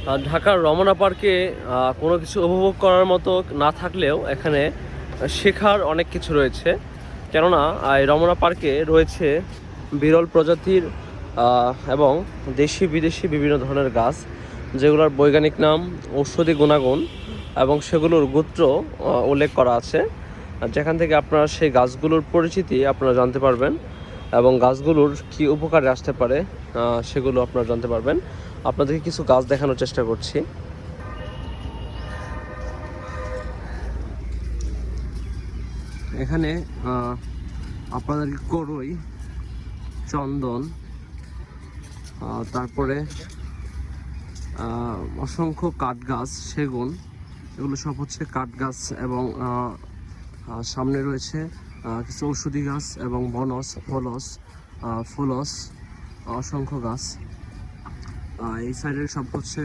ঢাকার রমনা পার্কে কোনো কিছু উপভোগ করার মতো না থাকলেও এখানে শেখার অনেক কিছু রয়েছে। কেননা এই রমনা পার্কে রয়েছে বিরল প্রজাতির এবং দেশি বিদেশি বিভিন্ন ধরনের গাছ, যেগুলোর বৈজ্ঞানিক নাম, ঔষধি গুণাগুণ এবং সেগুলোর গোত্র উল্লেখ করা আছে, যেখান থেকে আপনারা সেই গাছগুলোর পরিচিতি আপনারা জানতে পারবেন এবং গাছগুলোর কি উপকারে আসতে পারে সেগুলো আপনারা জানতে পারবেন। আপনাদেরকে কিছু গাছ দেখানোর চেষ্টা করছি। এখানে আপনাদেরকে করই, চন্দন, তারপরে অসংখ্য কাঠ গাছ, সেগুন, এগুলো সব হচ্ছে কাঠ গাছ এবং সামনে রয়েছে কিছু ঔষধি গাছ এবং বনস, ফুলস, অসংখ্য গাছ। এই সাইডের সব হচ্ছে